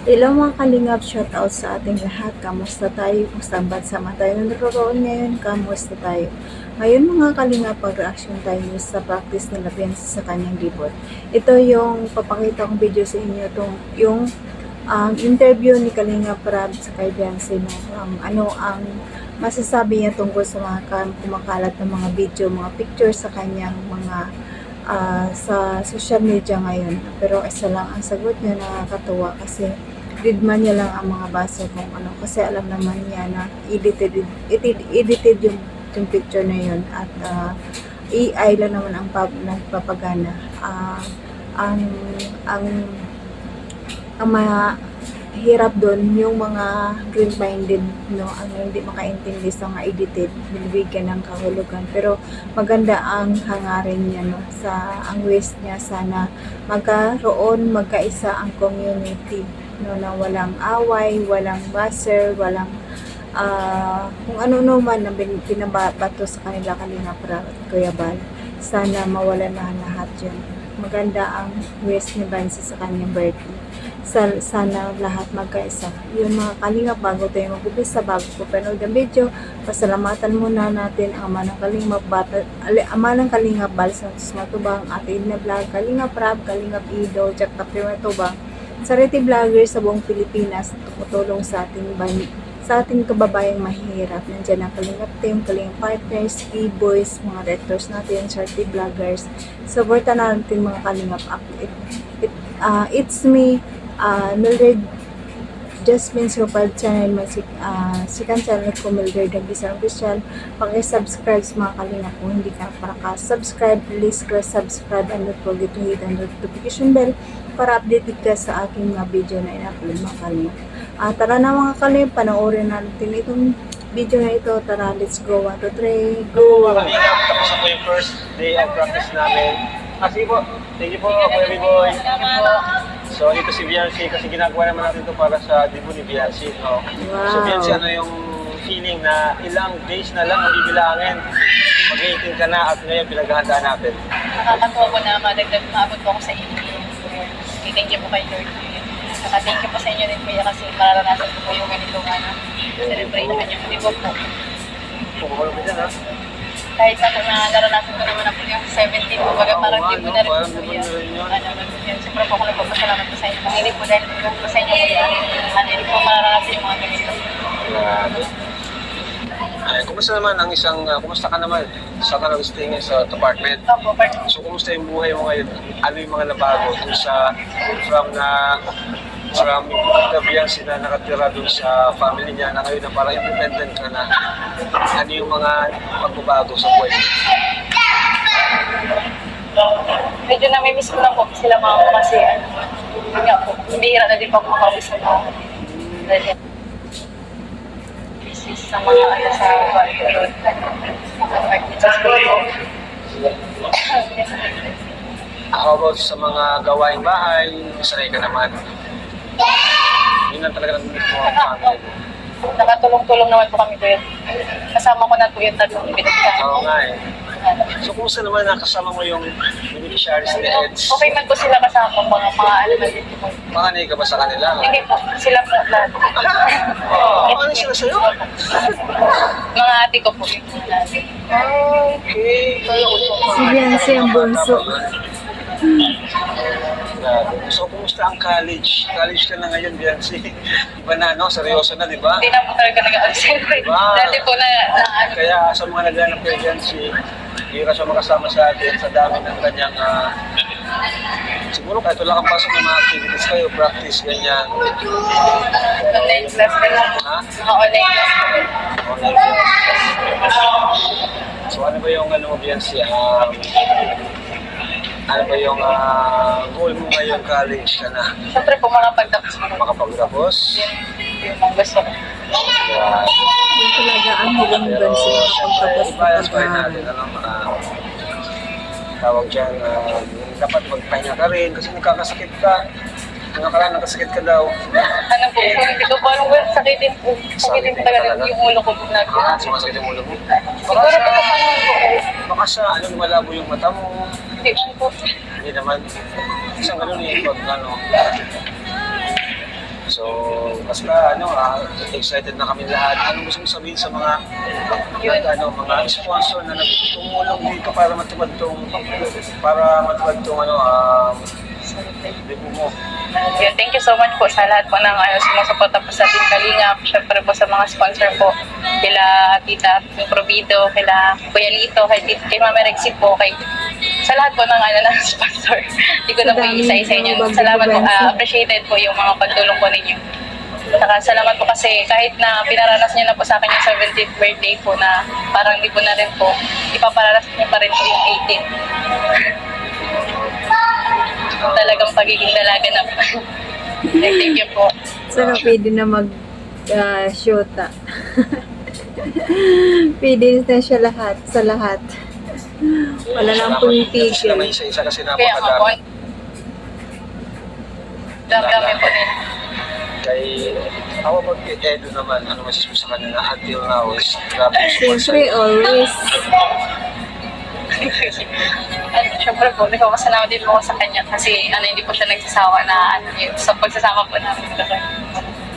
Hello mga kalingap, shoutout sa ating lahat. Kamusta tayo? Kung saan bansa man tayo naroon ngayon, kamusta tayo? Ngayon mga kalingap, pag-reaction tayo sa practice nila Beyonce sa kanyang debut. Ito yung papakita kong video sa inyo, yung interview ni Kalingap Rab sa kay Beyonce, no? Ano ang masasabi niya tungkol sa mga kumakalat ng mga video, mga pictures sa kanyang mga sa social media ngayon. Pero isa lang ang sagot niya, nakakatuwa kasi read man niya lang ang mga basa kung ano, kasi alam naman niya na edited yung picture na yun, at AI lang naman ang nagpapagana. Ang ang ang mahirap doon yung mga green-minded, no, ang hindi makaintindi sa mga edited, binibigyan ng kahulugan. Pero maganda ang hangarin niya, no, sa ang wish niya, sana magkaisa ang community, no, na walang away, walang buzzer, walang kung ano naman na pinabato sa kanila Kalingap at Kuya Bal. Sana mawala na lahat yun. Maganda ang wish ni Bansi sa kanyang birthday. Sana lahat magkaisa. Yun mga Kalingap, bago tayo mag-umpisa, bago ko panood ang video, pasalamatan muna natin ang Ama ng Kalingap Bal Santos Matubang, Ate Edna Vlog, Kalingap Rab, Kalingap Ido, Jack Tapio Matubang, Sariti Vlogger sa buong Pilipinas, tumutulong sa ating kababayang mahirap. Nandiyan ang Kalingap Team, Kalingap Partners, E-Boys, mga directors natin, Charity Vloggers. Supportan natin mga Kalingap. It's me, Mildred Jasmine Sopal Channel, second channel ko, Mildred Nagbisang Official. Paki-subscribe sa mga Kalingap. Kung hindi ka para ka-subscribe, please subscribe and don't forget to hit ang notification bell para updated ka sa aking mga video na in-upload mga Kalingap. Tara na mga Kalingap, panoorin natin itong video na ito. Tara, let's go. 1, 2, 3, go! Kalingap, tapos na po yung first day of practice namin. Sige po. Thank you po, Kuya B-Boy. So, ito si Beyonce kasi ginagawa naman natin ito para sa debut ni Beyonce. No? Wow. So, Beyonce, ano yung feeling na ilang days na lang ang bibilangin? Mag-18 ka na at ngayon pinaghahandaan natin. Nakakatuwa po na madagdag maabot po ako sa inyo. Thank you po kay Lord. Saka thank you po sa inyo din kuya kasi mararanasan ko po yung ganitong celebrate na kanyang debut po. Pumukul mo dyan, ha? Kahit na po na naranasan ko naman na po yung 17, kumbaga parang Oo nga, debut no? na rin Parang po debut yan. na rin yun. Yan, siyempre po ako nagpapasalamat po sa inyo. Kung hindi po dahil po sa inyo kuya, hindi po mararanasan yung mga ganito. Grabe. Ay, kumusta naman ang kumusta ka naman? Saan ka nag-stay ngayon sa apartment? Opo, partner. So, kumusta yung buhay mo ngayon? Ano yung mga nabago dun from the Beyonce na nakatira dun sa family niya na ngayon na parang independent ka na? Ano yung mga pagbabago sa buhay mo? Medyo namimiss ko lang po sila mga kasi yun nga po, hindi na din po ako makauwi sa mga dahil sa mga sa road. How about sa mga gawaing bahay? Sanay ka naman. Yun lang talaga nag-miss mo ang family. Nakatulong-tulong naman po kami kuya. Kasama ko na po yung tatlong binigyan. Oo nga eh. So, kumusta naman nakasama mo yung beneficiaries ni Eds? Okay man po sila kasama mga ano na din po. Panganay ka ba sa kanila? Hindi po, sila po lahat. Ano sila sa'yo? Mga ate ko po yung mga natin. Okay. Kaya ko Si Beyonce ang bunso. So, kumusta ang college? College ka na ngayon, Beyonce. Iba na, no? Seryoso na, di ba? Hindi na po talaga nag-absent. Dati po na ano. Kaya sa mga naghanap kay Beyonce, hindi ka siya makasama sa atin sa dami ng kanyang siguro kahit wala kang pasok ng mga activities kayo, practice, ganyan. Online class ka lang. Ha? Mga online class ko. Online class. So, ano ba yung ano mo, Beyonce? Ano ba yung goal mo ngayon, college ka na? Siyempre po makapagtapos ko. Makapagtapos? Yung mga gusto ko. Yeah. Yung talaga ang hiling Pero, Beyonce syempre, makapagtapos i-balance pa rin ng natin, ano, tawag dyan, dapat magpahinga ka rin kasi nagkakasakit ka. Yung nakaraan, nakasakit ka daw. Ano po, hindi ko po alam kung sakitin po. Sakitin po talaga yung ulo ko po natin. Sumasakit yung ulo mo. Siguro po kapanoon po. Baka sa, malabo yung mata mo. Hindi man po. Hindi naman. Isang ganun pag So, basta excited na kami lahat. Ano gusto mong sabihin sa mga mga sponsor na nagtumulong dito para matupad tong debut mo. Yun, thank you so much po sa lahat po ng sumusuporta po sa Team Kalingap. Siyempre po sa mga sponsor po, kila Tita Provido, kila Kuya Lito, kay Mama Rexy po, sa lahat po ng ng sponsor. Hindi ko na po isa-isa inyo. Salamat po, appreciated po yung mga pagtulong po ninyo. Saka salamat po kasi kahit na pinaranas niyo na po sa akin yung 17th birthday po na parang di po na rin po, ipaparanas niyo pa rin po yung 18th. Talagang pagiging dalaga na po. Thank you po. Saka pwede na mag-shota. Pwede na siya lahat, sa lahat. Wala nang pumitigil. Kasi naman isa-isa kasi Kaya nga po, napakadami. dami po din. Kay ako mag-edo naman, ano masasabi mo sa kanila until now is grabe yung support Siyempre, sa'yo. always. At syempre po, nagpapasalamat din po ako sa kanya kasi hindi po siya nagsasawa na sa pagsasama po namin.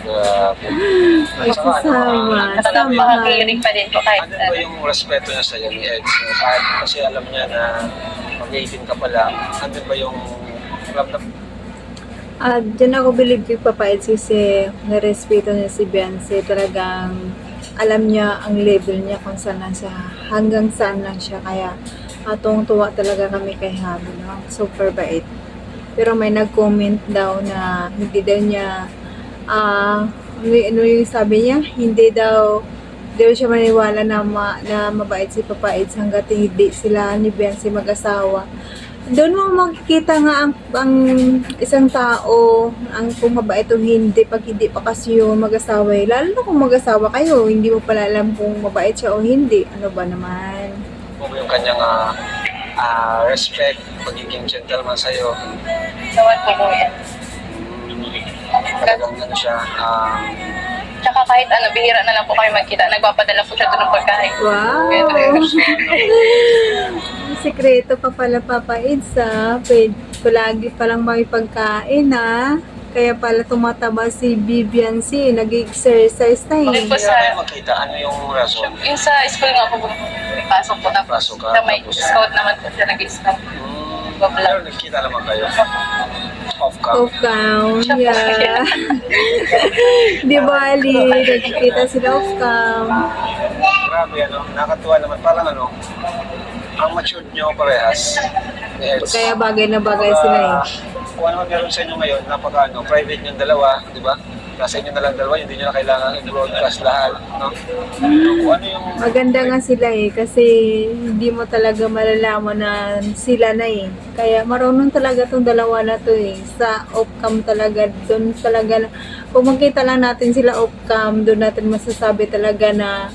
Grabe. Magsasama, Talagang samahan. makakilig pa din po kahit Ano ba yung respeto niya sa'yo ni Eds? Kahit kasi alam niya na mag-18 ka pala, ano ba yung ramdam? Diyan ako believe kay Papa Eds kasi narespeto niya si Beyonce. Talagang alam niya ang level niya kung saan lang siya, hanggang saan lang siya. Kaya tuwang-tuwa talaga kami kay Habi. No? Super bait. Pero may nag-comment daw na hindi daw niya, ano yung sabi niya? Hindi daw siya maniwala na mabait si Papa Eds hanggat hindi sila ni Beyonce mag-asawa. Doon mo makikita nga ang isang tao, ang kung mabait o hindi, pag hindi pa kasi yung mag-asawa. Lalo na kung mag-asawa kayo, hindi mo pala alam kung mabait siya o hindi. Ano ba naman? Yung kanyang respect, pagiging gentleman sa'yo. Sawan po po yan. Talagang ano siya, Tsaka kahit bihira na lang po kayo magkita, nagpapadala po siya doon ng pagkain. Wow! Sikreto pa pala Papa Eds Palagi palang may pagkain Kaya pala tumataba si Beyonce, nag-exercise na Okay po hindi sa, na kayo makita. Ano yung rason? yung sa school nga po, pasok po tapos Pasok ka, sa may tapos- scout naman po siya nag-scout. Pero nagkita naman kayo. Off-cam. Off cam, Siya po, yeah. Di bali, nagkikita sila off cam. Grabe, nakatuwa naman. Parang ang matured nyo parehas. Yes. Kaya bagay na bagay sila Kung ano man meron sa inyo ngayon, private yung dalawa, di ba? Nasa inyo na lang dalawa, hindi nyo na kailangan i-broadcast lahat. No? Kung ano yung... Maganda nga sila kasi hindi mo talaga malalaman na sila na Kaya marunong talaga tong dalawa na to Sa off-cam talaga, doon talaga, kung makita lang natin sila off-cam, doon natin masasabi talaga na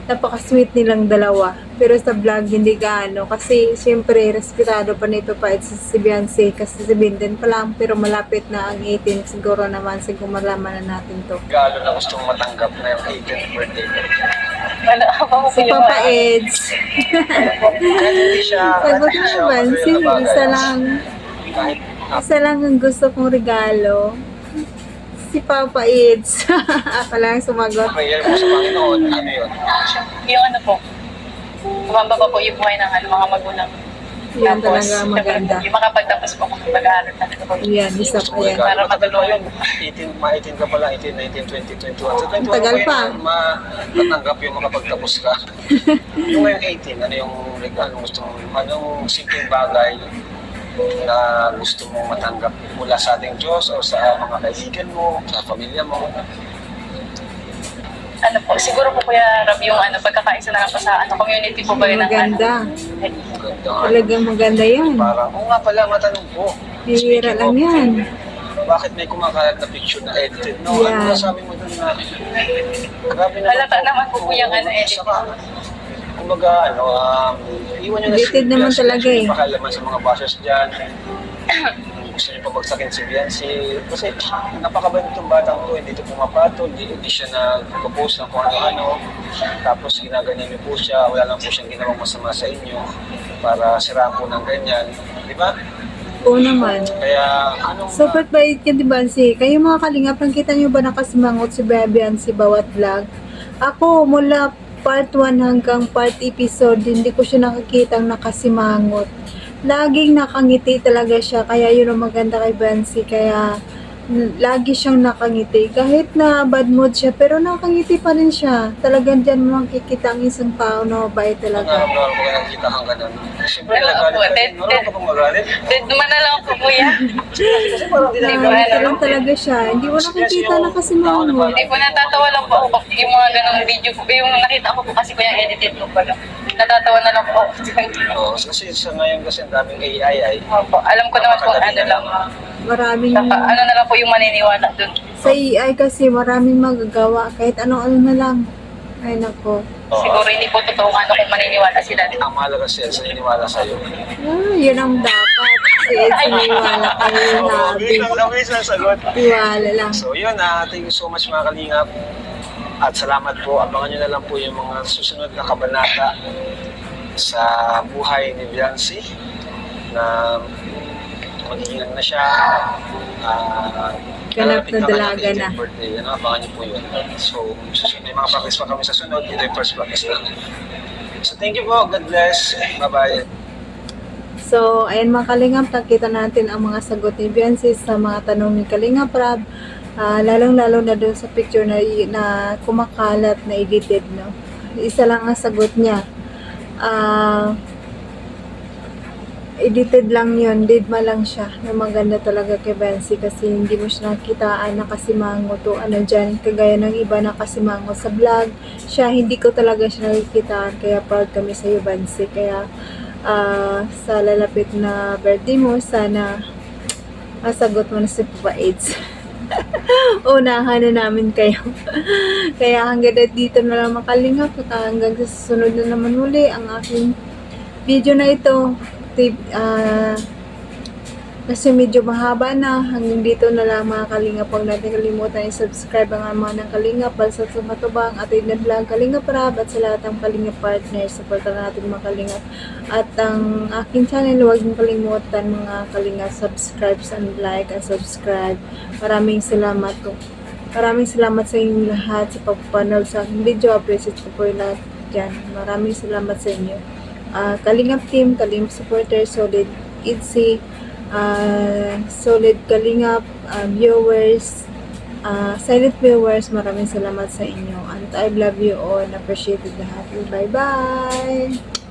napaka-sweet nilang dalawa. Pero sa vlog, hindi gaano. Kasi, siyempre, respetado pa nito pa si Beyonce. Kasi si Binden pa lang. Pero malapit na ang 18. Siguro malaman na natin to. Galo na gustong matanggap na yung 18th birthday. Wala ako po Si yung Papa Eds. Kahit hindi siya... Sagot naman. Kahit Isa lang ang gusto kong regalo. Si Papa Eds. Ako lang sumagot. prayer mo sa Panginoon, ano yun? yung po, kumambaba po yung buhay ng mga magulang. Yan Tapos, talaga maganda. Yung makapagtapos po kung mag-aaral talaga po. Yan, isa Gusto pa mo yan. regalo. Para Matagal pa matulungan. yun. 18 ka pala, 18, 19, 20, 21. Sa 21 Tagal pa pa. yun, matatanggap yung makapagtapos ka. Yung ngayong 18, ano yung regalo gusto mo? Anong simpleng bagay na gusto mong matanggap mula sa ating Diyos o sa mga kaibigan mo, sa pamilya mo? Siguro po Kuya Rab yung pagkakaisa na lang po sa community po ba yun ng Maganda. Maganda nga. Talagang maganda yan. Parang, oo nga pala, matanong ko. Bihira Speaking lang of, yan. Bakit may kumakalat na picture na edited? No, Yan. ano nasabi mo dun na? Grabe naman Halata naman po yung edit. Saka, kumbaga, iwan nyo na Edited naman talaga Hindi makalaman sa mga bashers dyan. Gusto niyo pabagsakin si Beyonce. Kasi napakabait itong batang to, hindi ito pumapatol, hindi siya nagpo-post ng kung ano-ano. Tapos ginaganyan niyo po siya, wala lang po siyang ginawang masama sa inyo para siraan po ng ganyan. Di ba? Oo naman. Kaya anong... Super bait ka, di ba? Kayo mga kalingap, nakita nyo ba nakasimangot si Bebian si bawat vlog? Ako, mula part 1 hanggang part episode, hindi ko siya nakikitang nakasimangot. Laging nakangiti talaga siya, kaya yun ang maganda kay Bansi, kaya lagi siyang nakangiti. Kahit na bad mood siya, pero nakangiti pa rin siya. Talagang dyan mo makikita ang isang tao na mabait Ang talaga. araw-araw ko nakikita kang ganun. Siyempre, Wala nagalit po, ka rin. Marunong ka bang magalit? Dead naman na lang po kuya. Kasi parang Hindi ko Nakangiti alam. lang talaga siya. Hindi ko nakikita nakasimangot. Hindi po natatawa lang po ako yung mga ganong video ko. Yung nakita ko po kasi ko yung edited ko pala. Natatawa na lang po ako. Oo, kasi sa ngayon kasi ang daming AI ay Opo, alam ko naman po ano lang. Maraming Saka ano na lang po yung maniniwala dun. sa AI kasi maraming magagawa kahit ano-ano na lang. Ay nako. Oo. Siguro hindi po totoo ano kung maniniwala sila. Ang mahalaga siya sa iniwala sa'yo. Yun ang dapat. Siniwala kayo nabi. Mabilis ang sagot. Tiwala lang. So yun, thank you so much mga kalingap. At salamat po. Abangan nyo na lang po yung mga susunod na kabanata sa buhay ni Biancy na magiging na siya. Ganap Lalapit na dalaga kanyang na. 18th birthday. Ano, abangan nyo po yun. So, susunod, may mga practice pa kami sa sunod. Ito yung first practice namin. So, thank you po. God bless. Bye-bye. So, ayan mga kalingap, nakita natin ang mga sagot ni Beyonce sa mga tanong ni Kalingap Rab. Lalong-lalo na doon sa picture na kumakalat na edited, no? Isa lang ang sagot niya. Edited lang yun, didma lang siya. Na maganda talaga kay Beyonce kasi hindi mo siya nakitaan nakasimangot o ano dyan, kagaya ng iba nakasimangot sa vlog. Siya, hindi ko talaga siya nakikitaan, kaya proud kami sa iyo, Beyonce. Kaya, sa lalapit na birthday mo, sana masagot mo na si Papa AIDS. Unahan na namin kayo. Kaya hanggang dito na lang makalingap at hanggang sa susunod na naman muli ang aking video na ito. Kasi medyo mahaba na. Hanggang dito na lang mga kalingap. Huwag natin kalimutan i-subscribe ang mga ng kalingap, Balsat sa Matubang, at na vlog Kalingap Rab, at sa lahat ng kalingap partners. Supportan natin mga kalingap. At ang aking channel, huwag niyong kalimutan mga kalingap, subscribe and like and subscribe. Maraming salamat po. Maraming salamat sa inyong lahat sa pagpapanood sa aking video. Appreciate ko po yung lahat dyan. Maraming salamat sa inyo. Kalingap team, Kalingap supporter, solid IDC, solid Kalingap viewers, silent viewers, maraming salamat sa inyo. And I love you all. Appreciate it lahat. Bye-bye!